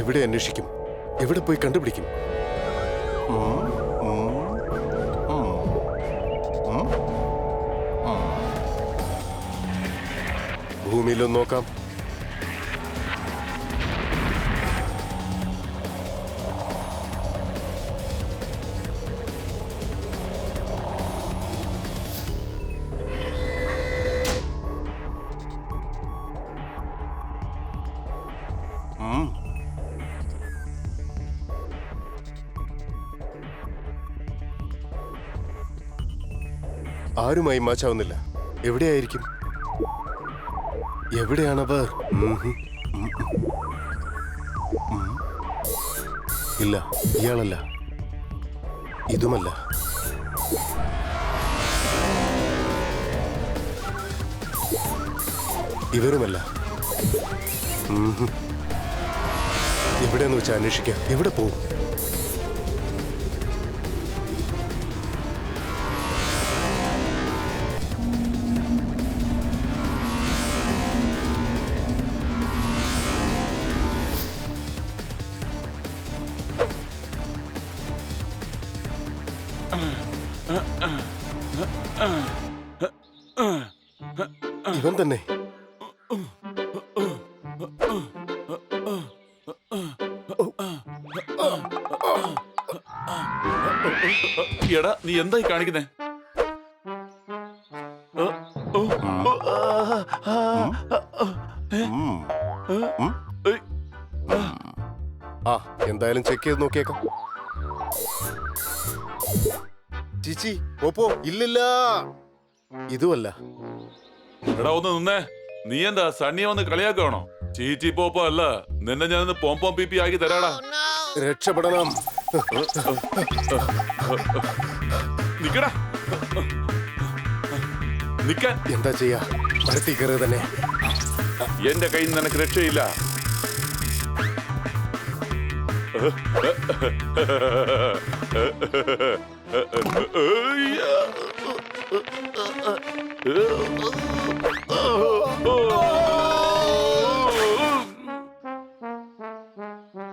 എവിടെ അന്വേഷിക്കും? എവിടെ പോയി കണ്ടുപിടിക്കും? ഭൂമിയിലൊന്ന് നോക്കാം. ആരുമായി മാച്ചാവുന്നില്ല. എവിടെയായിരിക്കും? എവിടെയാണവർ? ഇല്ല, ഇയാളല്ല, ഇതുമല്ല. ഇവരുമല്ല. എവിടെയെന്ന് വെച്ചാൽ അന്വേഷിക്കാം. എവിടെ പോവും? ഇവൻ തന്നെ. എടാ, നീ എന്തായി കാണിക്കുന്നേ? ആ, എന്തായാലും ചെക്ക് ചെയ്ത് നോക്കിയേക്കാം. ചിച്ചി, ഓപ്പോ, ഇല്ലില്ല, ഇതുമല്ല. എടാ, ഒന്ന് നിന്നേ. നീ എന്താ സണ്ണിയെ വന്ന് കളിയാക്കണോ? ചീച്ചി പോപ്പോ അല്ല, നിന്നെ ഞാനൊന്ന് പോംപോം പി ആക്കി തരാടാ. രക്ഷപ്പെടണം. നിക്കടാ, നിക്കാൻ. എന്താ ചെയ്യാ? മരത്തിൽ കയറുക തന്നെ. എന്റെ കയ്യിൽ നിന്ന് നിനക്ക് രക്ഷയില്ല.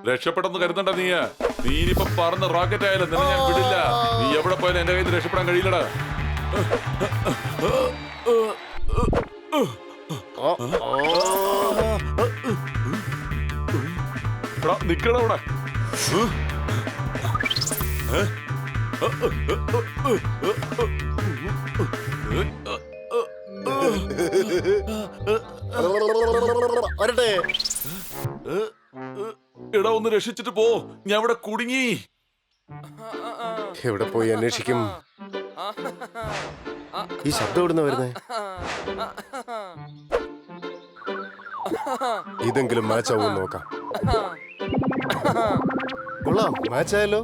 രക്ഷപ്പെട്ടെന്ന് കരുതണ്ട. നീ ഇനിയിപ്പൊ പറന്ന് റോക്കറ്റ് ആയാലും നിന്നെ ഞാൻ വിടില്ല. നീ എവിടെ പോയാലും എന്റെ കയ്യിൽ നിന്ന് രക്ഷപ്പെടാൻ കഴിയില്ലടാ. നിക്കട അവിടെ. വരട്ടെ. എടാ, ഒന്ന് രക്ഷിച്ചിട്ട് പോ. ഞാൻ ഇവിടെ കുടുങ്ങി. എവിടെ പോയി അന്വേഷിക്കും? ഈ ശബ്ദം എവിടുന്ന വരുന്നേ? ഇതെങ്കിലും മാച്ച് ആവും നോക്കാം. കൊള്ളാം, മാച്ച് ആയല്ലോ.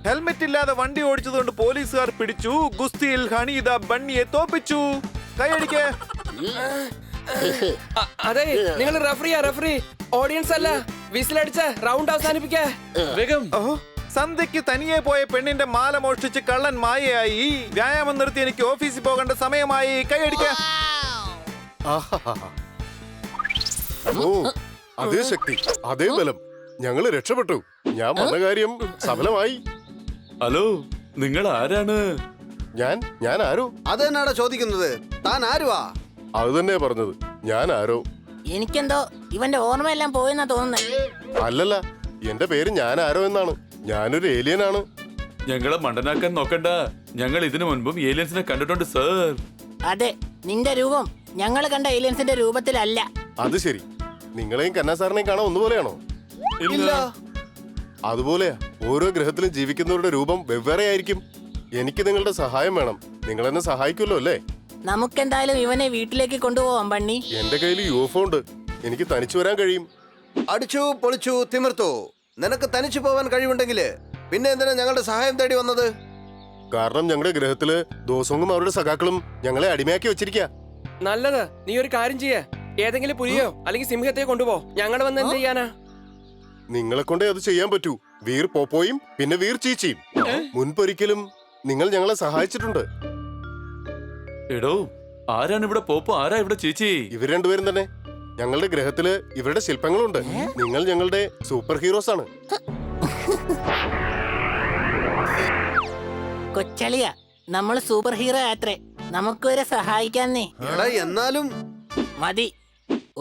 ഹെൽമെറ്റ് ഇല്ലാതെ വണ്ടി ഓടിച്ചതുകൊണ്ട് പോലീസുകാർ പിടിച്ചു. ഗുസ്തിയിൽ ഹണീദ ബണ്ണിയെ തോപ്പിച്ചു. കൈയടിക്ക്. അതെ, നിങ്ങൾ റഫറി ഓഡിയൻസ് അല്ല. വിസിലടിച്ച റൗണ്ട് അവസാനിപ്പിക്ക. വേഗം. സന്ധ്യക്ക് തനിയെ പോയ പെണ്ണിന്റെ മാല മോഷ്ടിച്ച് കള്ളൻ മായയായി. വ്യായാമം നിർത്തി എനിക്ക് ഓഫീസിൽ പോകേണ്ട സമയമായി. കൈയടിക്ക. ഓ, അതേ ശക്തി, അതേ ബലം. ഞങ്ങള് രക്ഷപ്പെട്ടു. ഞാൻ വന്ന കാര്യം സഫലമായി. ഹലോ, നിങ്ങൾ ആരാണ്? ഞാൻ ആരോ. അത് തന്നെയാടാ ചോദിക്കുന്നത്. താൻ ആരുവാ? അത് തന്നെയാ പറഞ്ഞത്. ഞാൻ ആരോ. എനിക്കെന്തോ ഇവന്റെ ഓർമ്മയെല്ലാം പോയെന്നാ തോന്നുന്നത്. അല്ലല്ല, എന്റെ പേര് ഞാൻ ആരോ എന്നാണ്. ഞാനൊരു ഏലിയനാണ്. ഞങ്ങളെ മണ്ടനാക്കാൻ നോക്കണ്ട. ഞങ്ങൾ ഇതിനു മുൻപും ഏലിയൻസിനെ കണ്ടിട്ടുണ്ട് സർ. അതെ, നിന്റെ രൂപം ഞങ്ങൾ കണ്ട ഏലിയൻസിന്റെ രൂപത്തിലല്ല. അത് ശരി. നിങ്ങളെയും കന്നാ സാറിനെയും കാണാൻ ഒന്നുപോലെയാണോ? ഇല്ല. അതുപോലെയാ. ഓരോ ഗ്രഹത്തിലും ജീവിക്കുന്നവരുടെ രൂപം വെവ്വേറെ ആയിരിക്കും. എനിക്ക് നിങ്ങളുടെ സഹായം വേണം. നിങ്ങൾ എന്നെ സഹായിക്കുമല്ലോ അല്ലേ? നമുക്കെന്തായാലും ഇവനെ വീട്ടിലേക്ക് കൊണ്ടുപോവാം ബണ്ണി. എന്റെ കയ്യിൽ UFO ഉണ്ട്. എനിക്ക് തനിച്ചു വരാൻ കഴിയും. അടിച്ചു പൊളിച്ചു തിമിർത്തു. നിനക്ക് തനിച്ചു പോവാൻ കഴിവുണ്ടെങ്കില് പിന്നെ എന്തിനാ ഞങ്ങളുടെ സഹായം തേടി വന്നത്? കാരണം ഞങ്ങളുടെ ഗ്രഹത്തില് ദോസവും അവരുടെ സഖാക്കളും ഞങ്ങളെ അടിമയാക്കി വെച്ചിരിക്കുക. നല്ലത്. നീ ഒരു കാര്യം ചെയ്യേ, ഏതെങ്കിലും പുലിയോ അല്ലെങ്കിൽ സിംഹത്തെ കൊണ്ടുപോ. ഞങ്ങൾ വന്ന് എന്ത് ചെയ്യാനാ? നിങ്ങളെ കൊണ്ടേ അത് ചെയ്യാൻ പറ്റൂ. വീർ പോപ്പോയും പിന്നെ വീർ ചീച്ചിയും. മുൻപൊരിക്കലും നിങ്ങൾ ഞങ്ങളെ സഹായിച്ചിട്ടുണ്ട്. എടോ, ആരാണ് ഇവിടെ പോപ്പോ, ആരാ ഇവിടെ ചേച്ചി? ഇവർ രണ്ടുപേരും തന്നെ. ഞങ്ങളുടെ ഗ്രഹത്തില് ഇവരുടെ ശില്പങ്ങളുണ്ട്. നിങ്ങൾ ഞങ്ങളുടെ സൂപ്പർ ഹീറോസ് ആണ്. കൊച്ചളിയ, നമ്മൾ സൂപ്പർ ഹീറോ ആത്രേ. നമുക്ക് വരെ സഹായിക്കാന്നേ. എടാ എന്നാലും മതി.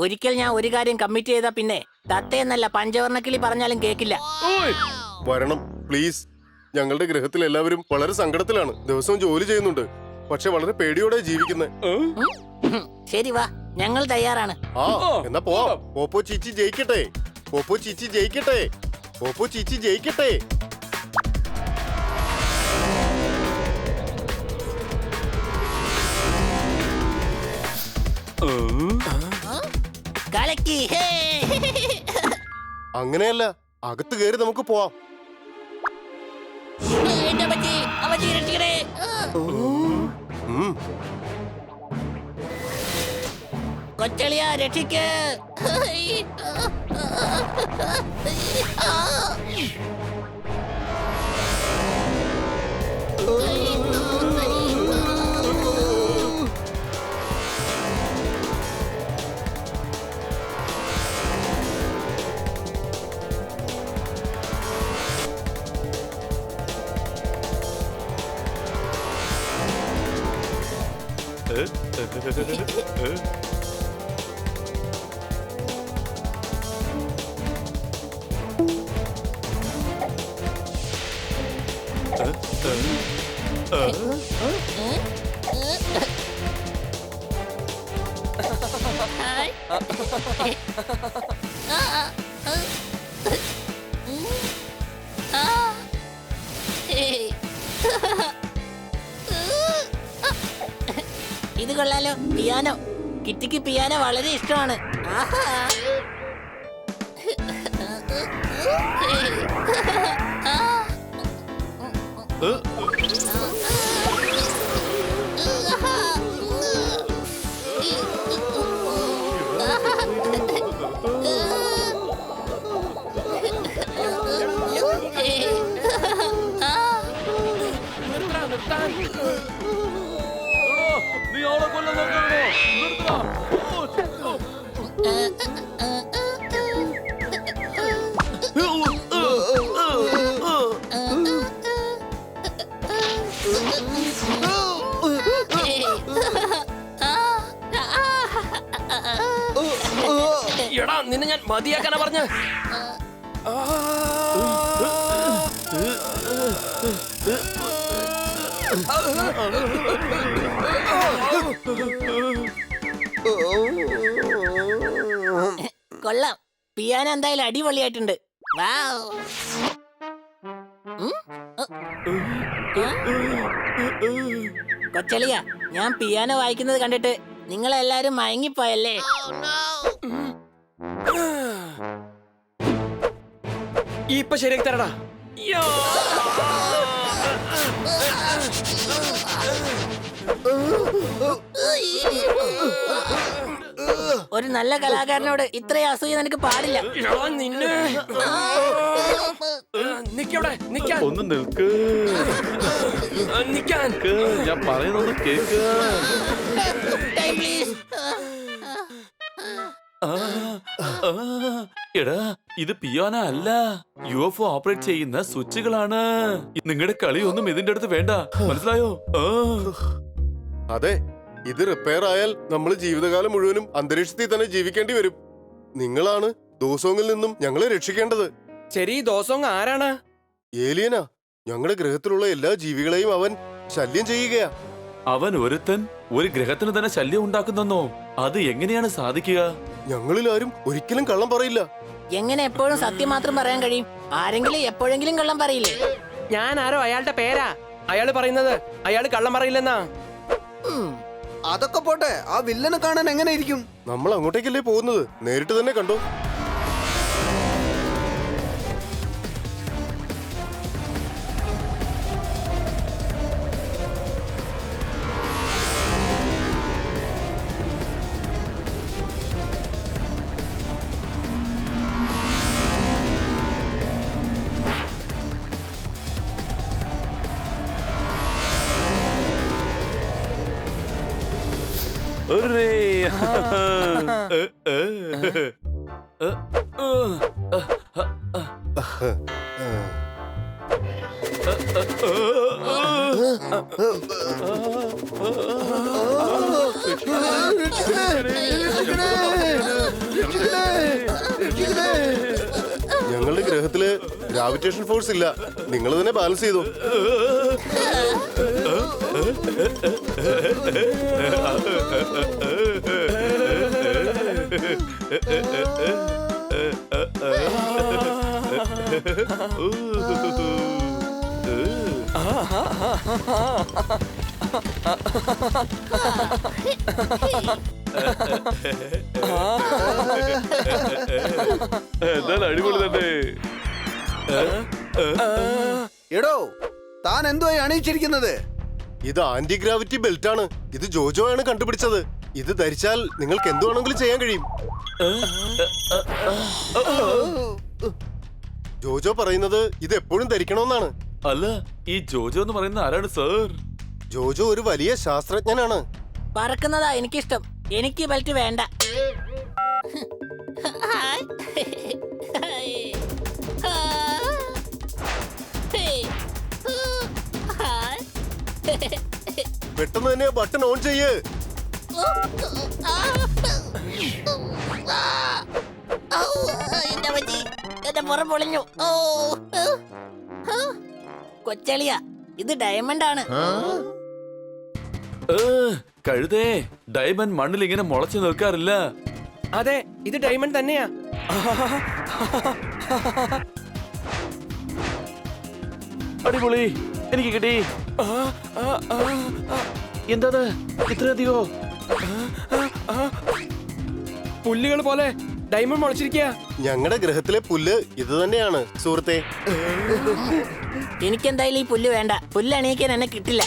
ഒരിക്കൽ ഞാൻ ഒരു കാര്യം കമ്മിറ്റ് ചെയ്താ പിന്നെ തത്തയെന്നല്ല പഞ്ചവർണ്ണക്കിളി പറഞ്ഞാലും കേക്കില്ല. വരണം പ്ലീസ്. ഞങ്ങളുടെ ഗ്രഹത്തിൽ എല്ലാവരും വളരെ സങ്കടത്തിലാണ്. ദിവസവും ജോലി ചെയ്യുന്നുണ്ട്, പക്ഷെ വളരെ പേടിയോടെ ജീവിക്കുന്നത്. ശരി വാ, ഞങ്ങൾ തയ്യാറാണ്. ആ എന്നാ പോവാം. പോപ്പോ ചീച്ചി ജയിക്കട്ടെ. പോപ്പോ ചീച്ചി ജയിക്കട്ടെ. പോപ്പോ ചീച്ചി ജയിക്കട്ടെ. കലക്കി. ഹേ. അങ്ങനെയല്ല, അകത്ത് കയറി നമുക്ക് പോവാം. എന്റെ അമ്മച്ചി, അമ്മച്ചി രക്ഷിക്കണേ. ഉം. കൊച്ചളിയ രക്ഷിക്ക്. ഇത് കൊള്ളാലോ, പിയാനോ. കിറ്റിക്ക് പിയാനോ വളരെ ഇഷ്ടമാണ്. ആഹാ. നീ ആളെ കൊല്ലാൻ നോക്കണോ? നിർത്തടാ. എടാ, നിന്നെ ഞാൻ മതിയാക്കാനാ പറഞ്ഞ. കൊള്ളാം, പിയാനോ എന്തായാലും അടിപൊളിയായിട്ടുണ്ട്. വൗ. കൊച്ചളിയ, ഞാൻ പിയാനോ വായിക്കുന്നത് കണ്ടിട്ട് നിങ്ങളെല്ലാരും മയങ്ങിപ്പോയല്ലേ? ഇപ്പൊ ശരിയാക്കി തരടാ. ഒരു നല്ല കലാകാരനോട് ഇത്രയും അസൂയ നിനക്ക് പാടില്ല. നിന്നെ നിക്കവിടെ നിക്കാൻ. ഒന്ന് നിൽക്ക്. നിക്കാൻ. ഞാൻ പറയുന്നത് കേക്ക്. Time, please. എടാ, ഇത് പിയാനോ അല്ല, UFO ഓപ്പറേറ്റ് ചെയ്യുന്ന സ്വിച്ചുകളാണ്. നിങ്ങളുടെ കളിയൊന്നും ഇതിന്റെ അടുത്ത് വേണ്ട, മനസ്സിലായോ? അതെ, ഇത് റിപ്പയർ ആയാൽ നമ്മൾ ജീവിതകാലം മുഴുവനും അന്തരീക്ഷത്തിൽ തന്നെ ജീവിക്കേണ്ടി വരും. നിങ്ങളാണ് ദോസോങ്ങിൽ നിന്നും ഞങ്ങളെ രക്ഷിക്കേണ്ടത്. ശരി, ദോസോങ് ആരാണ്? ഏലിയനാ. ഞങ്ങളുടെ ഗ്രഹത്തിലുള്ള എല്ലാ ജീവികളെയും അവൻ ശല്യം ചെയ്യുകയാ. അവൻ ഒരുത്തൻ ഒരു ഗ്രഹത്തിന് തന്നെ ശല്യം ഉണ്ടാക്കുന്നോ? അത് എങ്ങനെയാണ് സാധിക്കുക? ഞങ്ങളിൽ ആരും ഒരിക്കലും കള്ളം പറയില്ല. എങ്ങനെ എപ്പോഴും സത്യം മാത്രം പറയാൻ കഴിയും? ആരെങ്കിലും എപ്പോഴെങ്കിലും കള്ളം പറയില്ലേ? ഞാൻ ആരോ അയാളുടെ പേരാ. അയാള് പറയുന്നത് അയാള് കള്ളം പറയില്ലെന്നാ. അതൊക്കെ പോട്ടെ, ആ വില്ലനെ കാണാൻ എങ്ങനെ ഇരിക്കും? നമ്മൾ അങ്ങോട്ടേക്കല്ലേ പോകുന്നത്, നേരിട്ട് തന്നെ കണ്ടോ. ഞങ്ങളുടെ ഗ്രഹത്തില് ഗ്രാവിറ്റേഷൻ ഫോഴ്സ് ഇല്ല, നിങ്ങൾ തന്നെ ബാലൻസ് ചെയ്തു. എന്തായാലും അടിപൊളി തന്നെ. എടോ, താൻ എന്തുവായി അണിയിച്ചിരിക്കുന്നത്? ഇത് ആന്റി ഗ്രാവിറ്റി ബെൽറ്റ് ആണ്. ഇത് ജോജോ ആണ് കണ്ടുപിടിച്ചത്. ഇത് ധരിച്ചാൽ നിങ്ങൾക്ക് എന്ത് വേണമെങ്കിലും ചെയ്യാൻ കഴിയും. ജോജോ പറയുന്നത് ഇത് എപ്പോഴും ധരിക്കണമെന്നാണ്. അല്ല, ഈ ജോജോ എന്ന് പറയുന്ന ആരാണ് സർ? ജോജോ ഒരു വലിയ ശാസ്ത്രജ്ഞനാണ്. പറക്കുന്നതാ എനിക്കിഷ്ടം. എനിക്ക് ബെൽറ്റ് വേണ്ട. പെട്ടെന്ന് തന്നെ ബട്ടൺ ഓൺ ചെയ്യ്. എന്റെ പുറം പൊളിഞ്ഞു. കൊച്ചളിയ, ഇത് ഡയമണ്ട് ആണ്. കഴുതേ, ഡയമണ്ട് മണ്ണിൽ ഇങ്ങനെ മുളച്ചു നിൽക്കാറില്ല. അതെ, ഇത് ഡയമണ്ട് തന്നെയാ. അടിപൊളി, എനിക്ക് കിട്ടി. എന്താ ഇത്രയധികോ? പുല്ലുകൾ പോലെ ഡയമണ്ട് മുളച്ചിരിക്കുക. ഞങ്ങളുടെ ഗ്രഹത്തിലെ പുല്ല് ഇത് തന്നെയാണ് സുഹൃത്തെ. എനിക്കെന്തായാലും ഈ പുല്ല് വേണ്ട. പുല്ല് അണിയിക്കാൻ എന്നെ കിട്ടില്ല.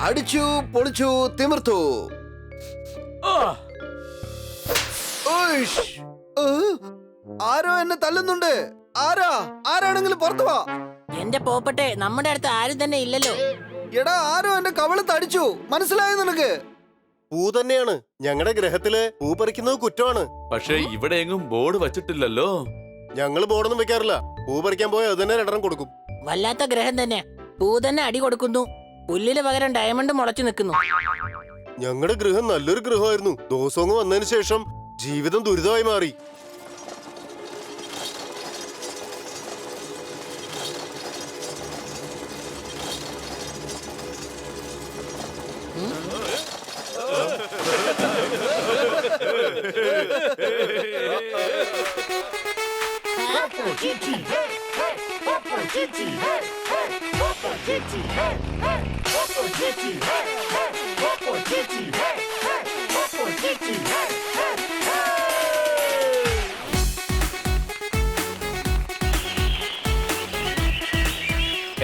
അടിച്ചു പൊളിച്ചു തിമിർത്തു. ഉയ്ഷ്. ആരോ എന്നെ തല്ലുന്നുണ്ട്. ആരാണെങ്കിലും പുറത്തു വാ. എന്റെ പോപ്പട്ടെ, നമ്മുടെ അടുത്ത് ആരും തന്നെ ഇല്ലല്ലോ. എടാ, ആരോ എന്റെ കവളത്ത് അടിച്ചു. മനസ്സിലായോ നിനക്ക്? പൂ തന്നെയാണ്. ഞങ്ങളുടെ ഗ്രഹത്തില് പൂ പറിക്കുന്നത് കുറ്റമാണ്. പക്ഷെ ഇവിടെ എങ്ങും ബോർഡ് വച്ചിട്ടില്ലല്ലോ. ഞങ്ങള് ബോർഡൊന്നും വെക്കാറില്ല. പൂ പറിക്കാൻ പോയാൽ അത് തന്നെ രണ്ടെണ്ണം കൊടുക്കും. വല്ലാത്ത ഗ്രഹം തന്നെ. പൂ തന്നെ അടി കൊടുക്കുന്നു. പുല്ലിന് പകരം ഡയമണ്ട് മുളച്ചു നിൽക്കുന്നു. ഞങ്ങളുടെ ഗൃഹം നല്ലൊരു ഗൃഹമായിരുന്നു. ദോസോങ് വന്നതിന് ശേഷം ജീവിതം ദുരിതമായി മാറി.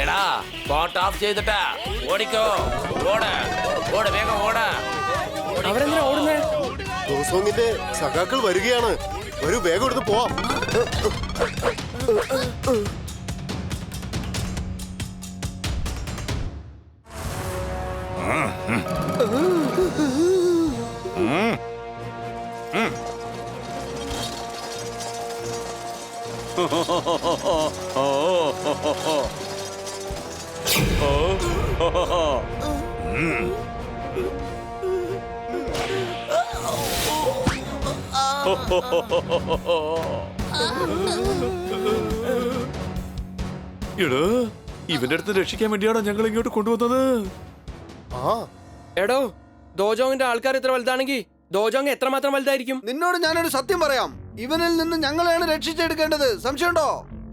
എടാ, ബോട്ട് ഓഫ് ചെയ്തിട്ടാ ഓടിക്കോ. ഓട് വേഗം ഓടാ. അവരെന്തിനാ ഓടുന്നേ? ദോസോങ്ങിന്റെ സഖാക്കൾ വരികയാണ്. ഒരു വേഗം എടുത്ത് പോവാം. ഓ എടാ ഇവന്റെ അടുത്ത് രക്ഷിക്കാൻ വേണ്ടിയാണോ ഞങ്ങൾ ഇങ്ങോട്ട് കൊണ്ടുവന്നത്? ആ എടോ ദോജോങ്ങിന്റെ ആൾക്കാർ ഇത്ര വലുതാണെങ്കിൽ ദോജോങ് എത്രമാത്രം വലുതായിരിക്കും? നിന്നോട് ഞാനൊരു സത്യം പറയാം, ഇവനിൽ നിന്ന് ഞങ്ങളെയാണ് രക്ഷിച്ചെടുക്കേണ്ടത്. സംശയമുണ്ടോ?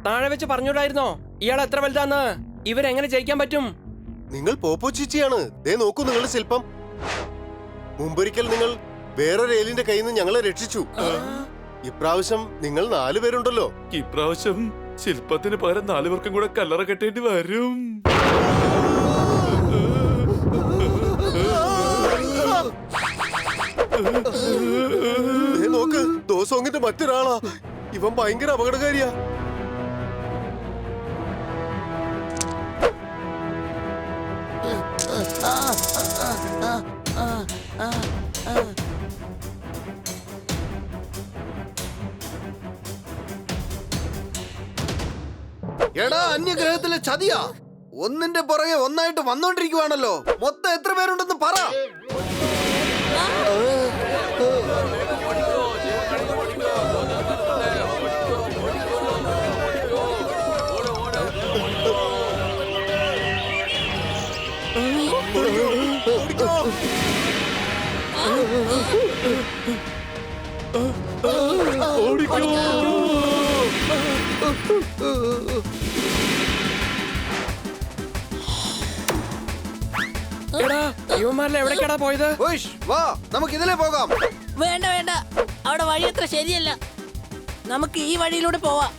താഴെ വെച്ച് പറഞ്ഞോടായിരുന്നോ ഇയാൾ എത്ര വലുതാന്ന്? ഇവരെങ്ങനെ ജയിക്കാൻ പറ്റും? നിങ്ങൾ പോപ്പോ ചീച്ചിയാണ്. ദേ നോക്കൂ നിങ്ങളുടെ ശില്പം. മുമ്പൊരിക്കൽ നിങ്ങൾ വേറൊരു ഏലിന്റെ കയ്യിൽ നിന്ന് ഞങ്ങളെ രക്ഷിച്ചു. ഇപ്രാവശ്യം നിങ്ങൾ 4 പേരുണ്ടല്ലോ. ഇപ്രാവശ്യം ശില്പത്തിന് പകരം 4 പേർക്കും കൂടെ കല്ലറ കെട്ടേണ്ടി വരും. ദേ നോക്ക്, ദോസോങ്ങിന്റെ മറ്റൊരാളാ. ഇവൻ ഭയങ്കര അപകടകാരിയാ. എടാ അന്യഗ്രഹത്തിലെ ചതിയാ. ഒന്നിന്റെ പുറകെ ഒന്നായിട്ട് വന്നോണ്ടിരിക്കുവാണല്ലോ. മൊത്തം എത്ര പേരുണ്ടെന്ന് പറ. എടാ ഇവന്മാരിൽ എവിടേക്കാടാ പോയത്? ഉയ്ഷ്, വാ നമുക്ക് ഇതിലേ പോകാം. വേണ്ട വേണ്ട, അവിടെ വഴി അത്ര ശരിയല്ല. നമുക്ക് ഈ വഴിയിലൂടെ പോവാം.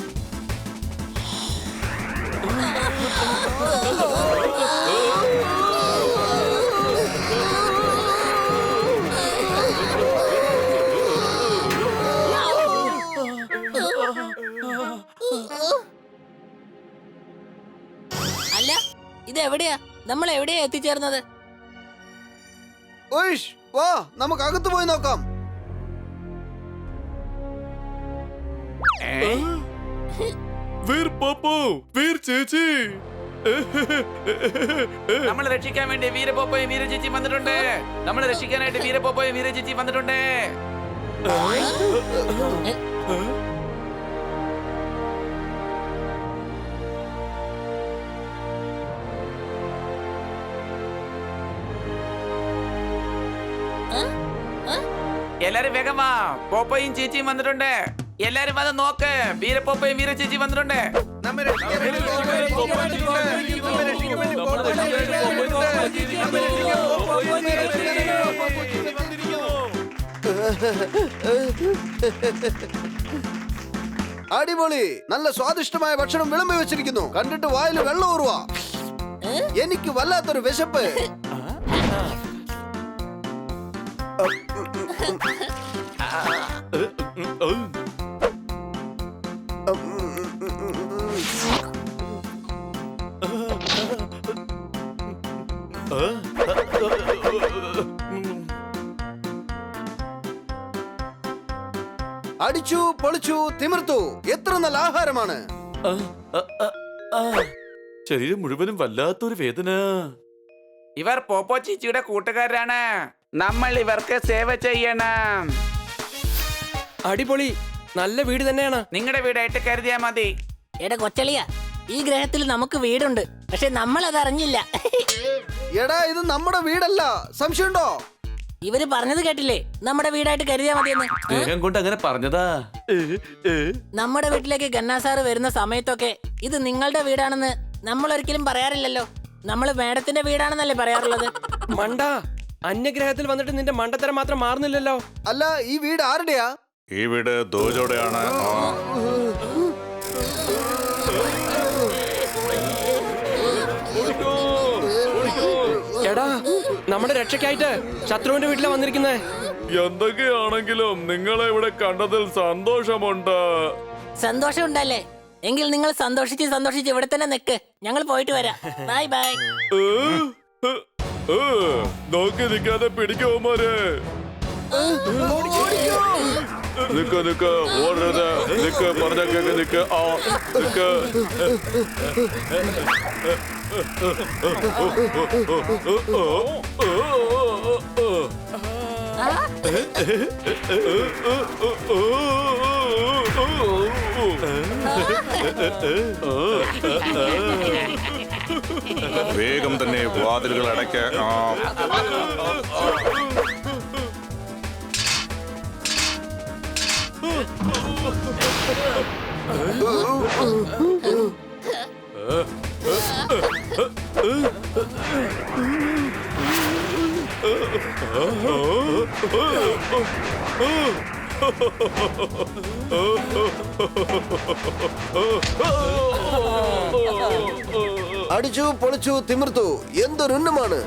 അല്ല, ഇത് എവിടെയാ? നമ്മൾ എവിടെയാ എത്തിച്ചേർന്നത്? ഉയ്ഷ്, വാ നമുക്ക് അകത്ത് പോയി നോക്കാം. വീർ പോപ്പോ, വീർ ചേച്ചി. നമ്മളെ രക്ഷിക്കാൻ വേണ്ടി വീരപോപ്പോയും വീരചേച്ചി വന്നിട്ടുണ്ട്. നമ്മളെ രക്ഷിക്കാനായിട്ട് വീരപോപ്പോയും വീരചേച്ചി വന്നിട്ടുണ്ട്. എല്ലാരും വേഗം വാ, പോപ്പോയും ചേച്ചിയും വന്നിട്ടുണ്ട്. എല്ലാരും വന്ന് നോക്ക്, വീരപോപ്പോയും വീരചേച്ചി വന്നിട്ടുണ്ട്. അടിപൊളി, നല്ല സ്വാദിഷ്ടമായ ഭക്ഷണം വിളമ്പി വെച്ചിരിക്കുന്നു. കണ്ടിട്ട് വായിൽ വെള്ളം ഊറുവാ. എനിക്ക് വല്ലാത്തൊരു വിശപ്പ്. അടിച്ചു പൊളിച്ചു തിമിർത്തു. എത്ര നല്ല ആഹാരമാണ്. ശരീരം മുഴുവനും വല്ലാത്തൊരു വേദന. ഇവർ പോപ്പോ ചേച്ചിയുടെ കൂട്ടുകാരാണ്. നമ്മൾ ഇവർക്ക് സേവ ചെയ്യണം. അടിപൊളി, നല്ല വീട് തന്നെയാണ്. നിങ്ങളുടെ വീടായിട്ട് കരുതിയാ മതി. എടാ കൊച്ചളിയ, ഈ ഗ്രഹത്തിൽ നമുക്ക് വീടുണ്ട്, പക്ഷെ നമ്മൾ അത് അറിഞ്ഞില്ല. എടാ ഇത് നമ്മുടെ വീടല്ല. സംശയമുണ്ടോ? ഇവര് പറഞ്ഞത് കേട്ടില്ലേ, നമ്മുടെ വീടായിട്ട് കരുതിയാ മതിയെന്ന്. സ്നേഹം കൊണ്ട് അങ്ങനെ പറഞ്ഞതാ. നമ്മുടെ വീട്ടിലേക്ക് ഗന്നാ സാറ് വരുന്ന സമയത്തൊക്കെ ഇത് നിങ്ങളുടെ വീടാണെന്ന് നമ്മൾ ഒരിക്കലും പറയാറില്ലല്ലോ. നമ്മൾ മേഡത്തിന്റെ വീടാണെന്നല്ലേ പറയാറുള്ളത്. മണ്ട, അന്യഗ്രഹത്തിൽ വന്നിട്ട് നിന്റെ മണ്ടത്തരം മാത്രം മാറുന്നില്ലല്ലോ. അല്ല, ഈ വീട് ആരുടെയാ? ഈ വീട് ദോജോടെയാണ്. എടാ, നമ്മുടെ രക്ഷയ്ക്കായിട്ട് ശത്രുവിന്റെ വീട്ടിലാ വന്നിരിക്കുന്നേ. എന്തൊക്കെയാണെങ്കിലും നിങ്ങളെ ഇവിടെ കണ്ടതിൽ സന്തോഷമുണ്ട്. സന്തോഷം ഉണ്ടല്ലേ? എങ്കിൽ നിങ്ങൾ സന്തോഷിച്ച് ഇവിടെ തന്നെ നിക്ക്. ഞങ്ങൾ പോയിട്ട് വരാം. Bye bye. നോക്കി നിൽക്കാതെ പിടിക്കുമാരെ. നിക്ക് നിക്ക് ഓടരുത് നിക്ക് പറഞ്ഞ കേക്ക് നിക്ക് ആ നിക്ക് വേഗം തന്നെ വാതിലുകൾ അടയ്ക്ക അടിച്ചു പൊളിച്ചു തിമിർത്തു എന്തൊരുന്നമാണ്.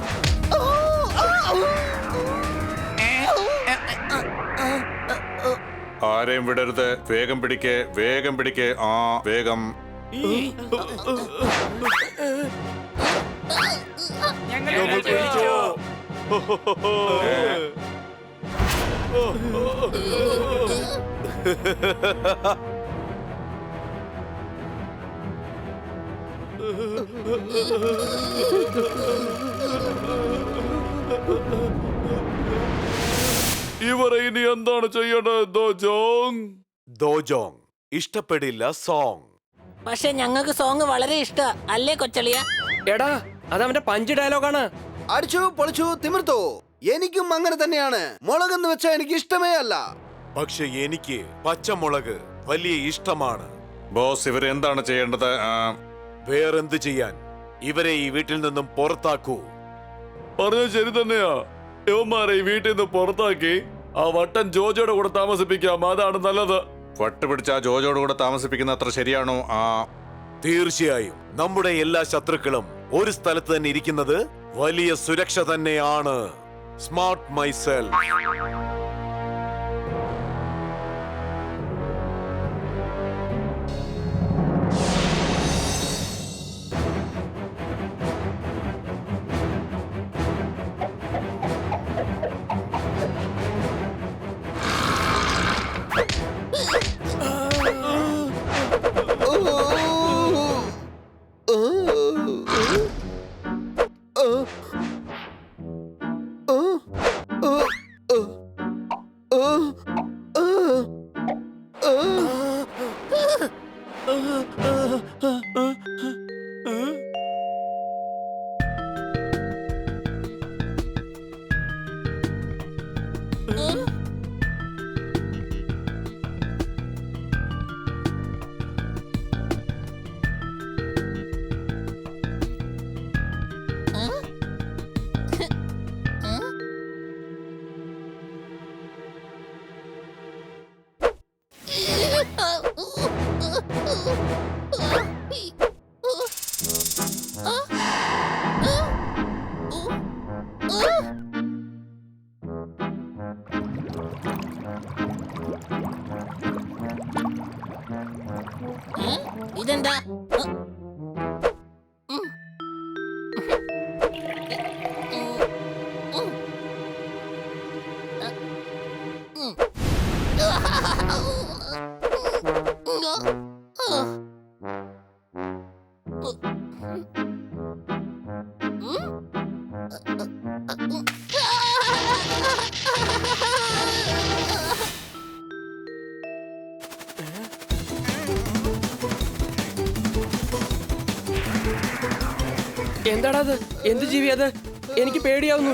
ആരെയും വിടരുത് വേഗം പിടിക്കേ വേഗം പിടിക്കേ ആ വേഗം ഇവരെ ഇനി എന്താണ് ചെയ്യേണ്ടത് ദോജോങ്? ദോജോങ് ഇഷ്ടപ്പെടില്ല സോങ്. പക്ഷെ ഞങ്ങൾക്ക് സോങ് വളരെ ഇഷ്ടാ അല്ലേ കൊച്ചളിയ? എടാ അതവന്റെ പഞ്ച് ഡയലോഗാണ്. അടിച്ചു പൊളിച്ചു തിമിർത്തു. എനിക്കും അങ്ങനെ തന്നെയാണ്. മുളകെന്ന് വെച്ചാൽ എനിക്ക് ഇഷ്ടമേ അല്ല. പക്ഷെ എനിക്ക് പച്ചമുളക് വലിയ ഇഷ്ടമാണ്. ബോസ് ഇവരെ എന്താണ് ചെയ്യേണ്ടത്? വേറെന്ത് ചെയ്യാൻ? ഇവരെ ഈ വീട്ടിൽ നിന്നും പുറത്താക്കൂ. പറഞ്ഞത് ശരി തന്നെയാ. യവന്മാരെ ഈ വീട്ടിൽ നിന്ന് പുറത്താക്കി ആ വട്ടൻ ജോജോയുടെ കൂടെ താമസിപ്പിക്കാം. അതാണ് നല്ലത്. വട്ട് പിടിച്ച ജോജോയുടെ കൂടെ താമസിപ്പിക്കുന്ന അത്ര ശരിയാണോ? തീർച്ചയായും നമ്മുടെ എല്ലാ ശത്രുക്കളും ഒരു സ്ഥലത്ത് തന്നെ ഇരിക്കുന്നത് വലിയ സുരക്ഷ തന്നെയാണ്. Smart myself. ഇതെന്താ? എന്താടാ അത്? എന്ത് ജീവി അത്? എനിക്ക് പേടിയാവുന്നു.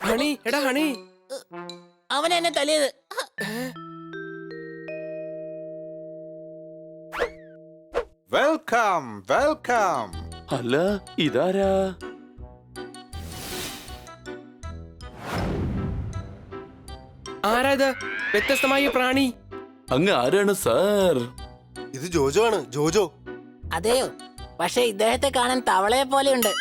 ഹണി, എടാ ഹണി, അവൻ എന്നെ തല്ലിയത്. Welcome welcome. അല്ല ഇതാരാ? ആരാ ഇത്? വ്യത്യസ്തമായ പ്രാണി. അങ്ങ് ആരാണ് സാർ? ഇത് ജോജോ ആണ്. ജോജോ. അതെയോ? പക്ഷെ ഇദ്ദേഹത്തെ കാണാൻ തവളയെ പോലെയുണ്ട്.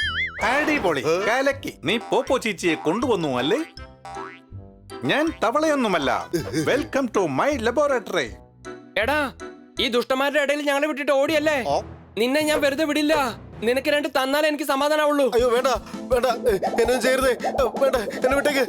അടിപൊളി കലക്കി. നീ പോപ്പോ ചീച്ചിയെ കൊണ്ടുവന്നു അല്ലേ? ഞാൻ തവളയൊന്നുമല്ല. Welcome to my laboratory. എടാ ഈ ദുഷ്ടന്മാരുടെ ഇടയിൽ ഞങ്ങളെ വിട്ടിട്ട് ഓടിയല്ലേ? നിന്നെ ഞാൻ വെറുതെ വിടില്ല. നിനക്ക് രണ്ട് തന്നാലേ എനിക്ക് സമാധാനമുള്ളൂ. അയ്യോ വേണ്ട വേണ്ട, എന്നെ ചെയ്യരുതേ, വേണ്ട, എന്നെ വിട്ടേക്ക്.